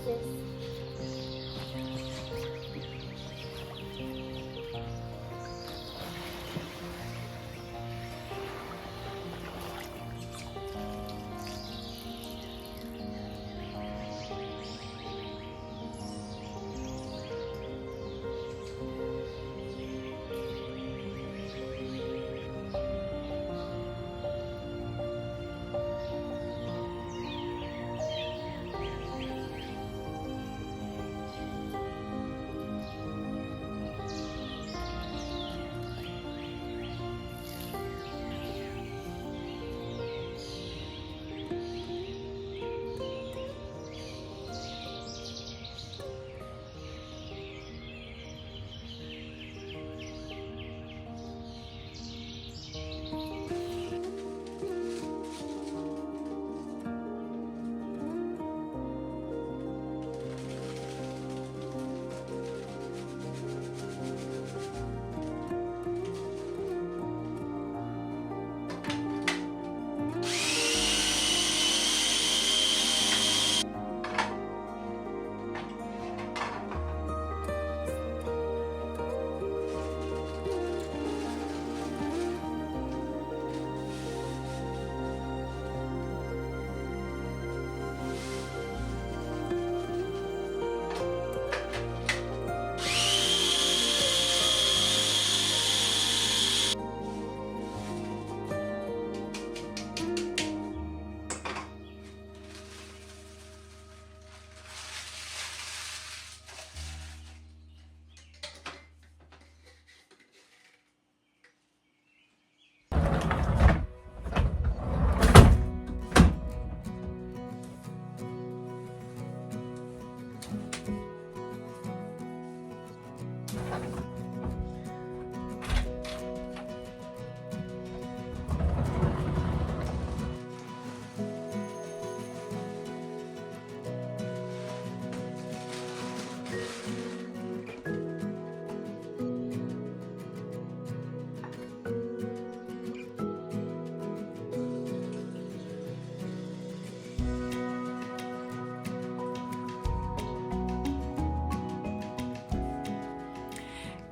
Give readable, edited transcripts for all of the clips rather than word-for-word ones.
sis.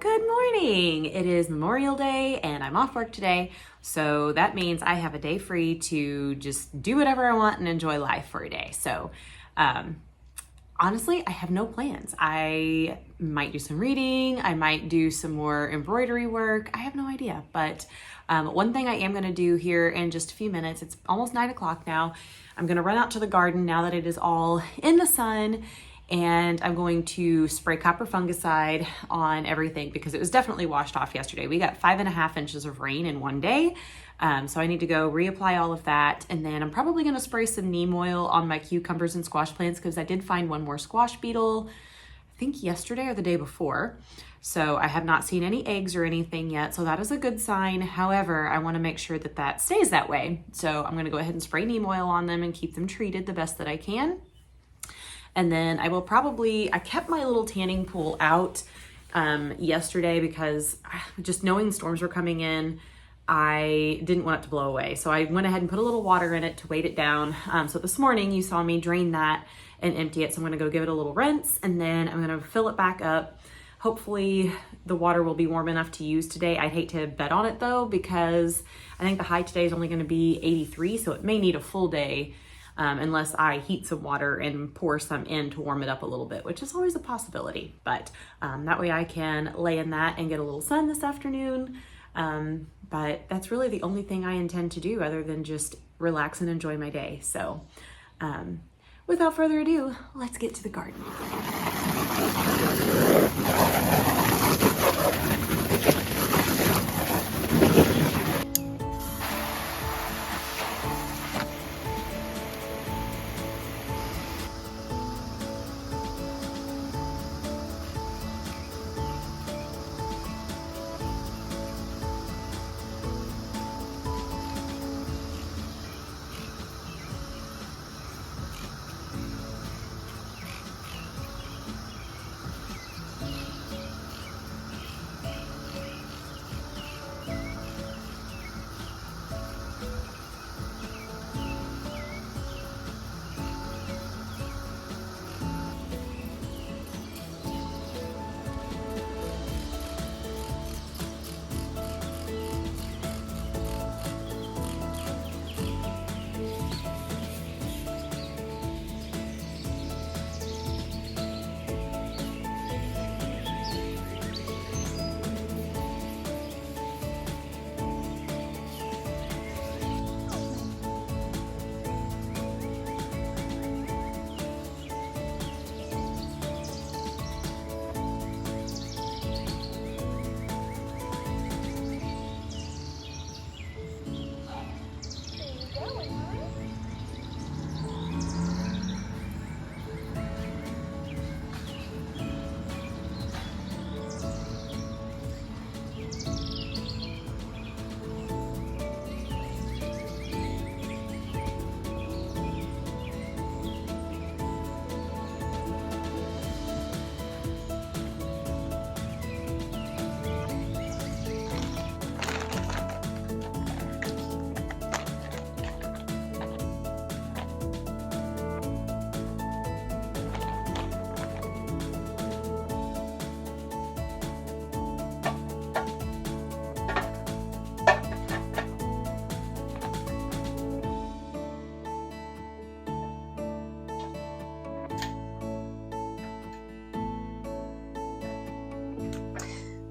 Good morning. It is Memorial Day and I'm off work today. So that means I have a day free to just do whatever I want and enjoy life for a day. So honestly, I have no plans. I might do some reading. I might do some more embroidery work. I have no idea. But one thing I am going to do here in just a few minutes, it's almost 9 o'clock now. I'm going to run out to the garden now that it is all in the sun, and I'm going to spray copper fungicide on everything because it was definitely washed off yesterday. We got 5.5 inches of rain in one day. So I need to go reapply all of that. And then I'm probably going to spray some neem oil on my cucumbers and squash plants because I did find one more squash beetle, I think yesterday or the day before. So I have not seen any eggs or anything yet. So that is a good sign. However, I want to make sure that that stays that way. So I'm going to go ahead and spray neem oil on them and keep them treated the best that I can. And then I will probably, I kept my little tanning pool out yesterday because just knowing storms were coming in, I didn't want it to blow away. So I went ahead and put a little water in it to weight it down. So this morning you saw me drain that and empty it. So I'm gonna go give it a little rinse and then I'm gonna fill it back up. Hopefully the water will be warm enough to use today. I'd hate to bet on it though, because I think the high today is only gonna be 83. So it may need a full day unless I heat some water and pour some in to warm it up a little bit, which is always a possibility. But that way I can lay in that and get a little sun this afternoon. But that's really the only thing I intend to do other than just relax and enjoy my day. So without further ado, let's get to the garden.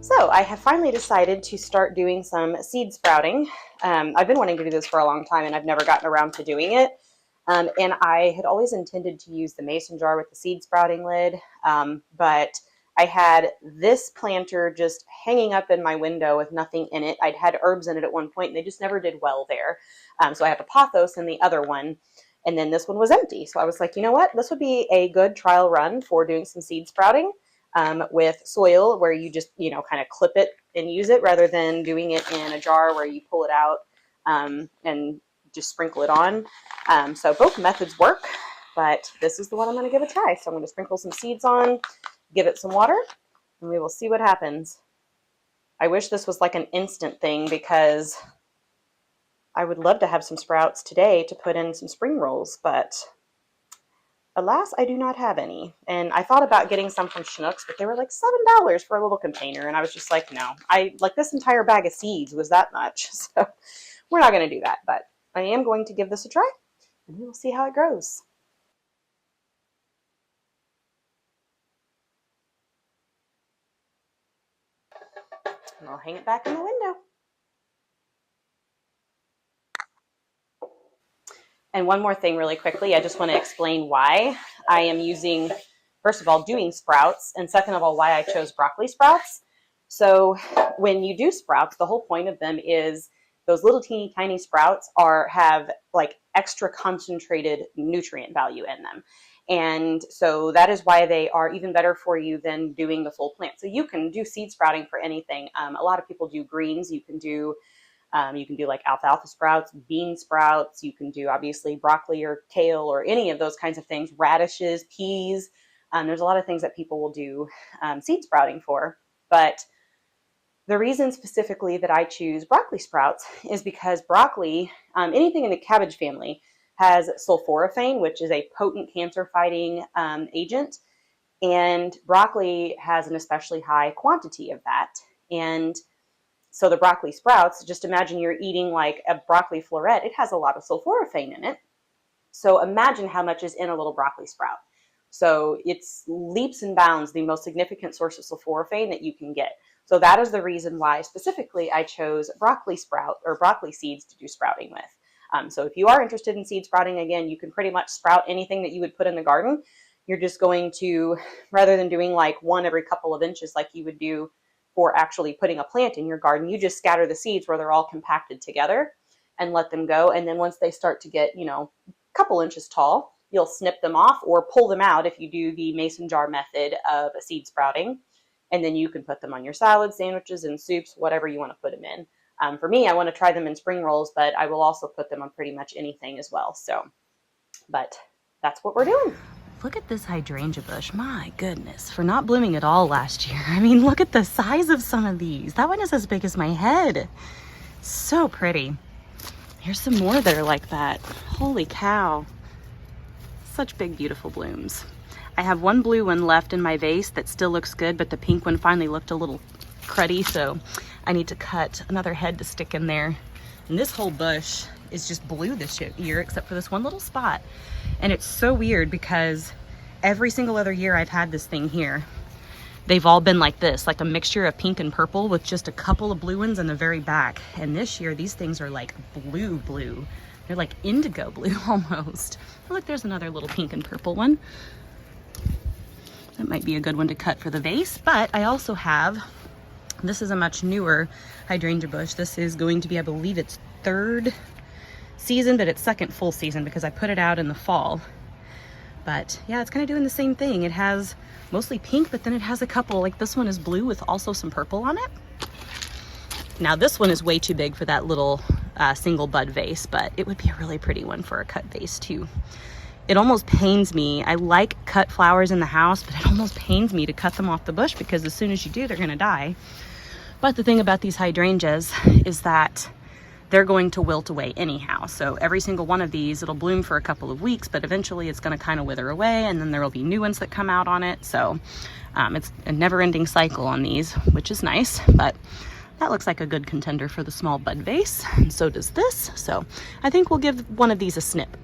So I have finally decided to start doing some seed sprouting. I've been wanting to do this for a long time and I've never gotten around to doing it. And I had always intended to use the mason jar with the seed sprouting lid, but I had this planter just hanging up in my window with nothing in it. I'd had herbs in it at one point and they just never did well there. So I have a pothos in the other one, and then this one was empty. So I was like, you know what? This would be a good trial run for doing some seed sprouting. With soil where you just, kind of clip it and use it rather than doing it in a jar where you pull it out and just sprinkle it on. So both methods work, but this is the one I'm going to give a try. So I'm going to sprinkle some seeds on, give it some water, and we will see what happens. I wish this was like an instant thing because I would love to have some sprouts today to put in some spring rolls, but alas, I do not have any. And I thought about getting some from Schnucks, but they were like $7 for a little container. And I was just like, no, this entire bag of seeds was that much. So we're not going to do that, but I am going to give this a try and we will see how it grows. And I'll hang it back in the window. And one more thing really quickly, I just want to explain why I am using, first of all, doing sprouts, and second of all, why I chose broccoli sprouts. So when you do sprouts, the whole point of them is those little teeny tiny sprouts have like extra concentrated nutrient value in them. And so that is why they are even better for you than doing the full plant. So you can do seed sprouting for anything. A lot of people do greens. You can do like alfalfa sprouts, bean sprouts. You can do obviously broccoli or kale or any of those kinds of things, radishes, peas. There's a lot of things that people will do seed sprouting for. But the reason specifically that I choose broccoli sprouts is because broccoli, anything in the cabbage family, has sulforaphane, which is a potent cancer-fighting agent. And broccoli has an especially high quantity of that. And so the broccoli sprouts, just imagine you're eating like a broccoli floret. It has a lot of sulforaphane in it. So imagine how much is in a little broccoli sprout. So it's leaps and bounds the most significant source of sulforaphane that you can get. So that is the reason why specifically I chose broccoli sprout or broccoli seeds to do sprouting with. So if you are interested in seed sprouting, again, you can pretty much sprout anything that you would put in the garden. You're just going to, rather than doing like one every couple of inches like you would do for actually putting a plant in your garden, you just scatter the seeds where they're all compacted together and let them go. And then once they start to get, a couple inches tall, you'll snip them off or pull them out if you do the mason jar method of seed sprouting. And then you can put them on your salads, sandwiches, and soups, whatever you want to put them in. For me, I want to try them in spring rolls, but I will also put them on pretty much anything as well. So, but that's what we're doing. Look at this hydrangea bush. My goodness, for not blooming at all last year. I mean, look at the size of some of these. That one is as big as my head. So pretty. Here's some more that are like that. Holy cow. Such big, beautiful blooms. I have one blue one left in my vase that still looks good, but the pink one finally looked a little cruddy, so I need to cut another head to stick in there. And this whole bush is just blue this year, except for this one little spot. And it's so weird because every single other year I've had this thing here, they've all been like this, like a mixture of pink and purple with just a couple of blue ones in the very back. And this year, these things are like blue. They're like indigo blue almost. Oh, look, there's another little pink and purple one. That might be a good one to cut for the vase. But I also have, this is a much newer hydrangea bush. This is going to be, I believe it's third season, but it's second full season because I put it out in the fall. But yeah, it's kind of doing the same thing. It has mostly pink, but then it has a couple, like this one is blue with also some purple on it. Now this one is way too big for that little single bud vase, but it would be a really pretty one for a cut vase too. It almost pains me. I like cut flowers in the house, but it almost pains me to cut them off the bush because as soon as you do, they're gonna die. But the thing about these hydrangeas is that they're going to wilt away anyhow. So every single one of these, it'll bloom for a couple of weeks, but eventually it's gonna kind of wither away and then there will be new ones that come out on it. So it's a never-ending cycle on these, which is nice, but that looks like a good contender for the small bud vase. And so does this. So I think we'll give one of these a snip.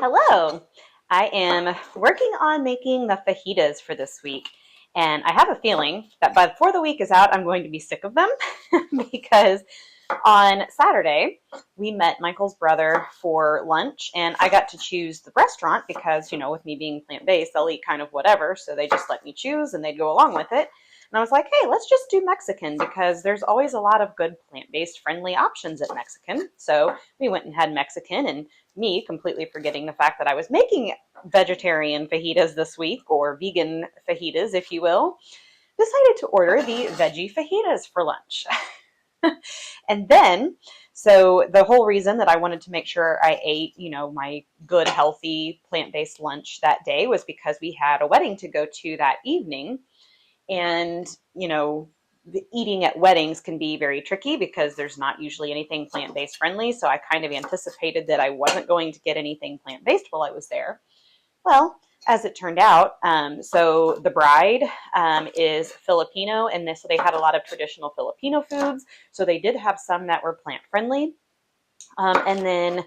Hello. I am working on making the fajitas for this week. And I have a feeling that before the week is out, I'm going to be sick of them because on Saturday, we met Michael's brother for lunch, and I got to choose the restaurant because, with me being plant-based, I'll eat kind of whatever. So they just let me choose and they'd go along with it. And I was like, hey, let's just do Mexican because there's always a lot of good plant-based friendly options at Mexican. So we went and had Mexican, and me completely forgetting the fact that I was making vegetarian fajitas this week, or vegan fajitas, if you will, decided to order the veggie fajitas for lunch. And then, so the whole reason that I wanted to make sure I ate, my good, healthy, plant-based lunch that day was because we had a wedding to go to that evening. And, the eating at weddings can be very tricky because there's not usually anything plant-based friendly. So I kind of anticipated that I wasn't going to get anything plant-based while I was there. Well, as it turned out, so the bride is Filipino, and so they had a lot of traditional Filipino foods. So they did have some that were plant friendly. And then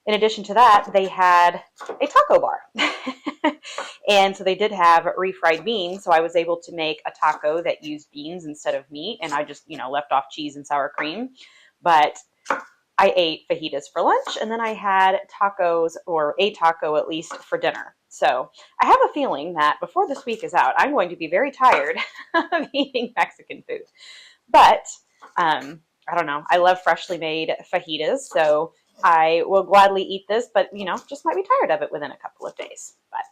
in addition to that, they had a taco bar. And so they did have refried beans. So I was able to make a taco that used beans instead of meat. And I just, left off cheese and sour cream. But I ate fajitas for lunch, and then I had tacos, or a taco at least, for dinner. So I have a feeling that before this week is out, I'm going to be very tired of eating Mexican food. But I don't know. I love freshly made fajitas, so I will gladly eat this, but just might be tired of it within a couple of days. But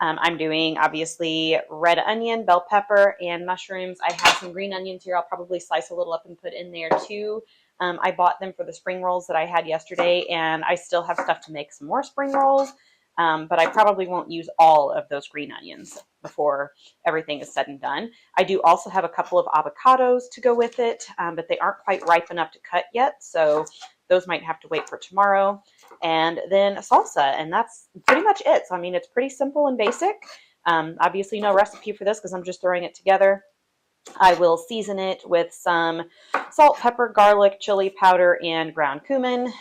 I'm doing obviously red onion, bell pepper, and mushrooms. I have some green onions here. I'll probably slice a little up and put in there too. I bought them for the spring rolls that I had yesterday, and I still have stuff to make some more spring rolls. But I probably won't use all of those green onions before everything is said and done. I do also have a couple of avocados to go with it, but they aren't quite ripe enough to cut yet, so those might have to wait for tomorrow. And then salsa, and that's pretty much it. So, I mean, it's pretty simple and basic. Obviously, no recipe for this because I'm just throwing it together. I will season it with some salt, pepper, garlic, chili powder, and ground cumin.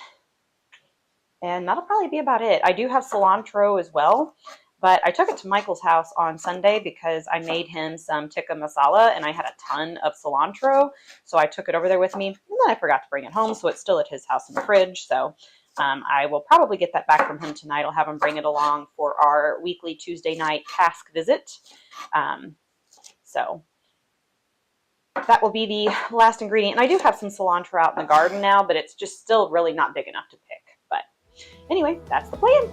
And that'll probably be about it. I do have cilantro as well, but I took it to Michael's house on Sunday because I made him some tikka masala and I had a ton of cilantro. So I took it over there with me, and then I forgot to bring it home. So it's still at his house in the fridge. So I will probably get that back from him tonight. I'll have him bring it along for our weekly Tuesday night task visit. So that will be the last ingredient. And I do have some cilantro out in the garden now, but it's just still really not big enough to pick. But anyway, that's the plan.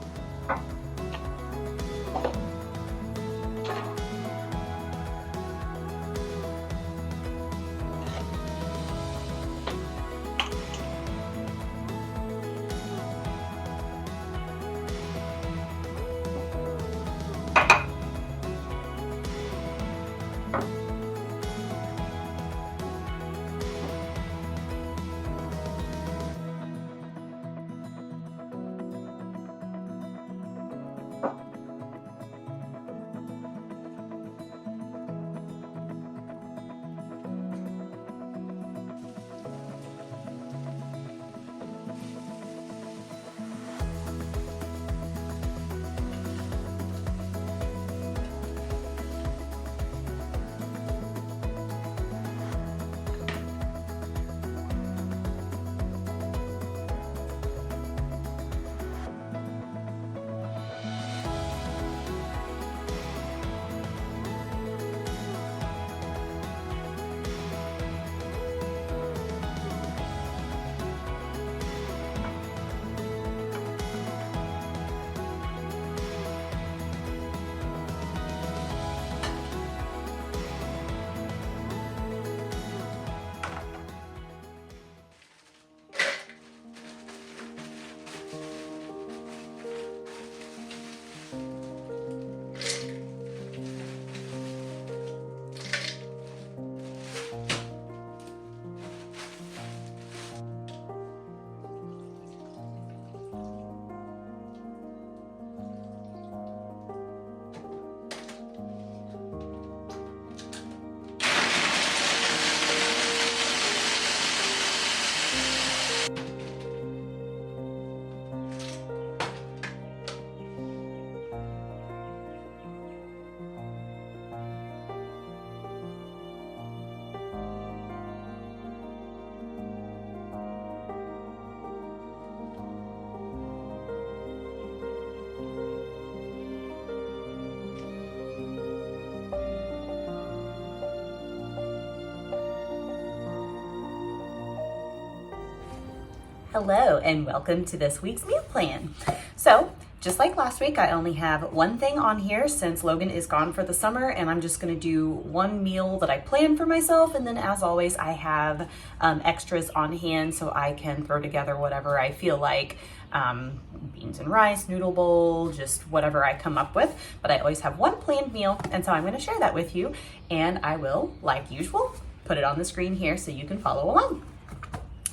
Hello and welcome to this week's meal plan. So just like last week, I only have one thing on here since Logan is gone for the summer, and I'm just gonna do one meal that I planned for myself. And then as always, I have extras on hand so I can throw together whatever I feel like. Beans and rice, noodle bowl, just whatever I come up with. But I always have one planned meal, and so I'm gonna share that with you. And I will, like usual, put it on the screen here so you can follow along.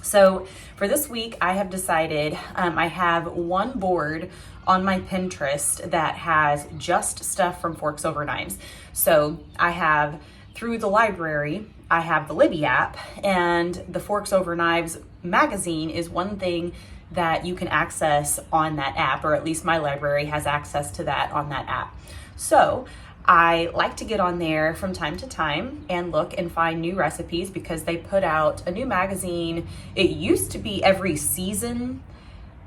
So for this week, I have decided I have one board on my Pinterest that has just stuff from Forks Over Knives. So I have, through the library, I have the Libby app, and the Forks Over Knives magazine is one thing that you can access on that app, or at least my library has access to that on that app. So I like to get on there from time to time and look and find new recipes because they put out a new magazine. It used to be every season.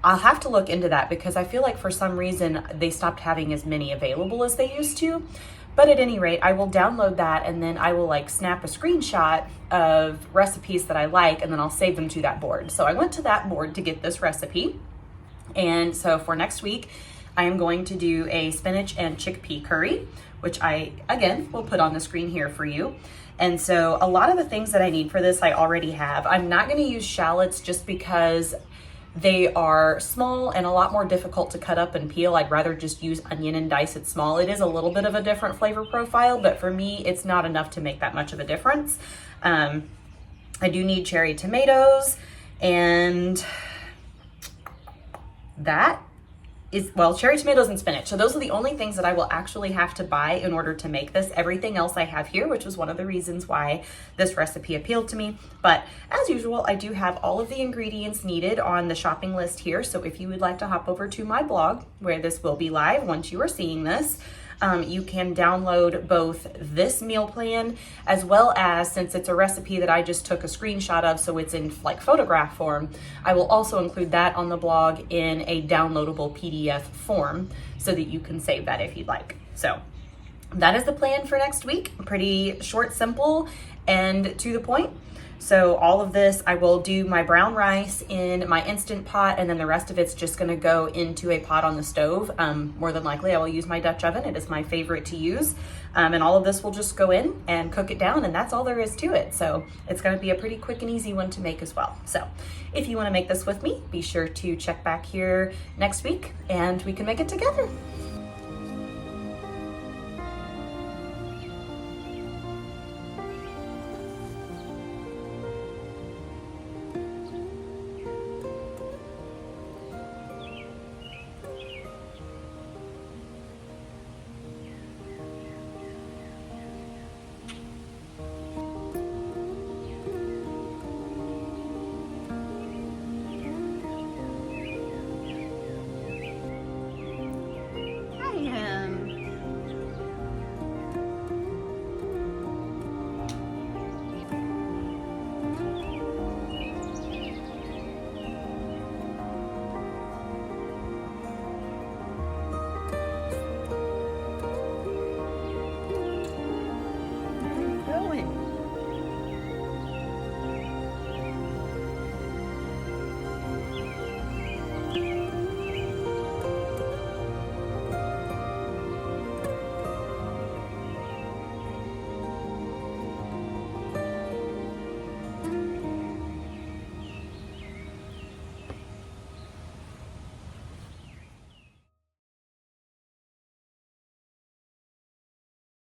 I'll have to look into that because I feel like for some reason they stopped having as many available as they used to. But at any rate, I will download that and then I will like snap a screenshot of recipes that I like and then I'll save them to that board. So I went to that board to get this recipe. And so for next week, I am going to do a spinach and chickpea curry, which I, again, will put on the screen here for you. And so a lot of the things that I need for this, I already have. I'm not gonna use shallots just because they are small and a lot more difficult to cut up and peel. I'd rather just use onion and dice it small. It is a little bit of a different flavor profile, but for me, it's not enough to make that much of a difference. I do need cherry tomatoes, and that is, well, cherry tomatoes and spinach. So those are the only things that I will actually have to buy in order to make this. Everything else I have here, which was one of the reasons why this recipe appealed to me. But as usual, I do have all of the ingredients needed on the shopping list here. So if you would like to hop over to my blog, where this will be live once you are seeing this, you can download both this meal plan as well as, since it's a recipe that I just took a screenshot of, so it's in like photograph form, I will also include that on the blog in a downloadable PDF form so that you can save that if you'd like. So that is the plan for next week. Pretty short, simple, and to the point. So all of this, I will do my brown rice in my Instant Pot, and then the rest of it's just gonna go into a pot on the stove. More than likely, I will use my Dutch oven. It is my favorite to use. And all of this will just go in and cook it down, and that's all there is to it. So it's gonna be a pretty quick and easy one to make as well. So if you wanna make this with me, be sure to check back here next week and we can make it together.